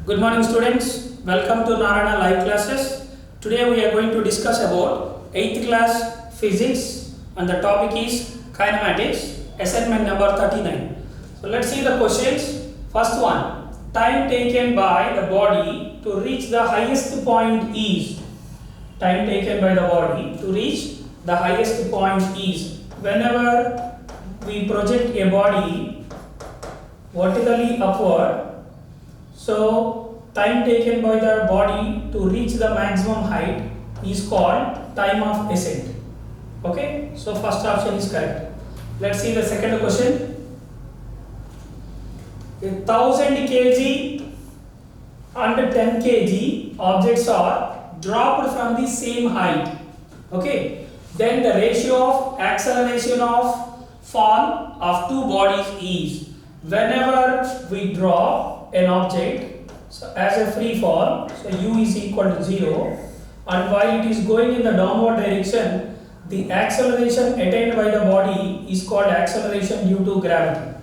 Good morning students, welcome to Narayana live classes. Today we are going to discuss about 8th class physics and the topic is kinematics, assignment number 39. So let's see the questions. First one, time taken by the body to reach the highest point is. Time taken by the body to reach the highest point is. Whenever we project a body vertically upward, so time taken by the body to reach the maximum height is called time of ascent. Okay, so first option is correct. Let's see the second question. 1000 kg and 10 kg objects are dropped from the same height. Okay, then the ratio of acceleration of fall of two bodies is, whenever we drop an object so as a free fall, so u is equal to 0, and while it is going in the downward direction, the acceleration attained by the body is called acceleration due to gravity,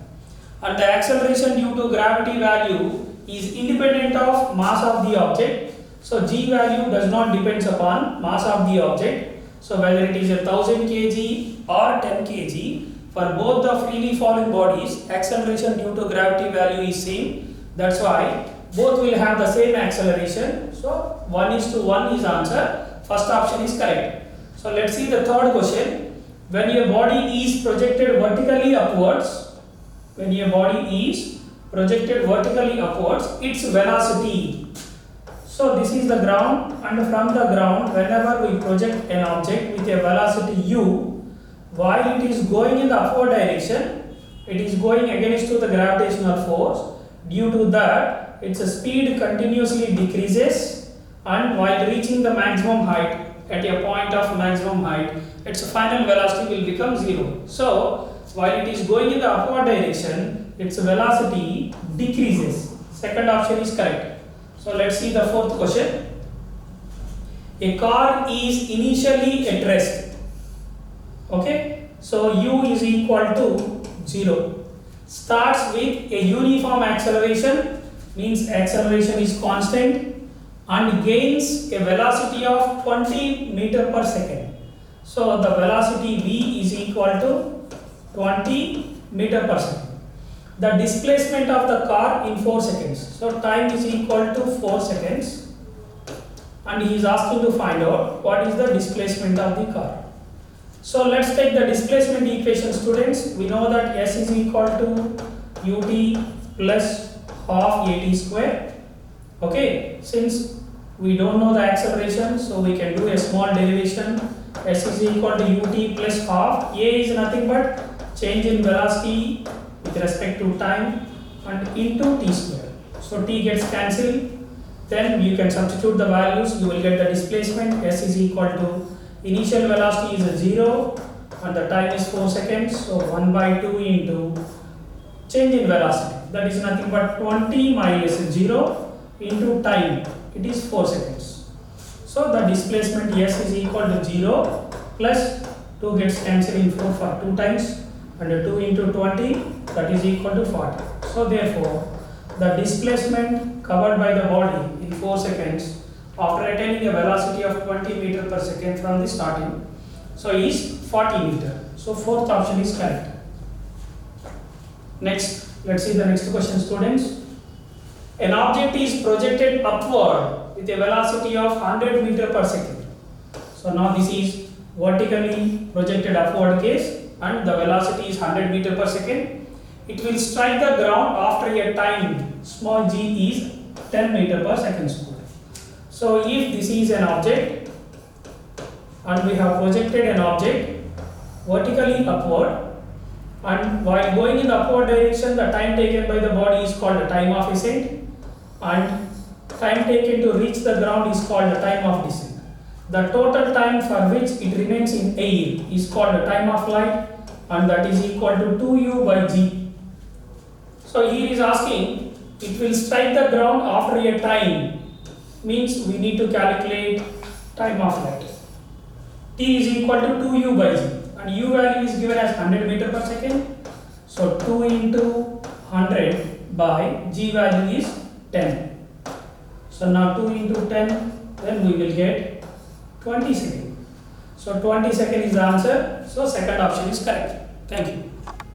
and the acceleration due to gravity value is independent of mass of the object. So g value does not depends upon mass of the object. So whether it is 1000 kg or 10 kg, for both the freely falling bodies, acceleration due to gravity value is same. That's why both will have the same acceleration. So 1:1 is answer. First option is correct. So let's see the third question. When a body is projected vertically upwards, its velocity. So this is the ground, and from the ground, whenever we project an object with a velocity u, while it is going in the upward direction, it is going against to the gravitational force. Due to that, its speed continuously decreases, and while reaching the maximum height, at a point of maximum height, its final velocity will become 0. So while it is going in the upward direction, its velocity decreases. Second option is correct. So let's see the fourth question. A car is initially at rest. Okay, so u is equal to 0. Starts with a uniform acceleration, means acceleration is constant, and gains a velocity of 20 meter per second. So the velocity v is equal to 20 meter per second. The displacement of the car in 4 seconds. So time is equal to 4 seconds, and he is asking to find out what is the displacement of the car. So let's take the displacement equation, students. We know that s is equal to ut plus half at square. Okay, since we don't know the acceleration, so we can do a small derivation. S is equal to ut plus half. A is nothing but change in velocity with respect to time, and into t square. So t gets cancelled. Then you can substitute the values. You will get the displacement. S is equal to initial velocity is 0 and the time is 4 seconds, so 1/2 into change in velocity, that is nothing but 20 minus 0 into time, it is 4 seconds. So the displacement s is equal to 0 plus 2 gets cancelled in 4 for 2 times, and 2 into 20, that is equal to 40. So therefore the displacement covered by the body in 4 seconds after attaining a velocity of 20 meter per second from the starting, so is 40 meter. So fourth option is correct. Next, let's see the next question, students. An object is projected upward with a velocity of 100 meter per second. So now this is vertically projected upward case, and the velocity is 100 meter per second. It will strike the ground after a time small g is 10 meter per second square. So if this is an object and we have projected an object vertically upward, and while going in the upward direction, the time taken by the body is called the time of ascent, and time taken to reach the ground is called the time of descent. The total time for which it remains in air is called the time of flight, and that is equal to 2u by g. So here is asking, it will strike the ground after a time, means we need to calculate time of flight. T is equal to 2u by g, and u value is given as 100 meter per second. So 2 into 100 by g value is 10. So now 2 into 10, then we will get 20 seconds. So 20 seconds is the answer. So second option is correct. Thank you.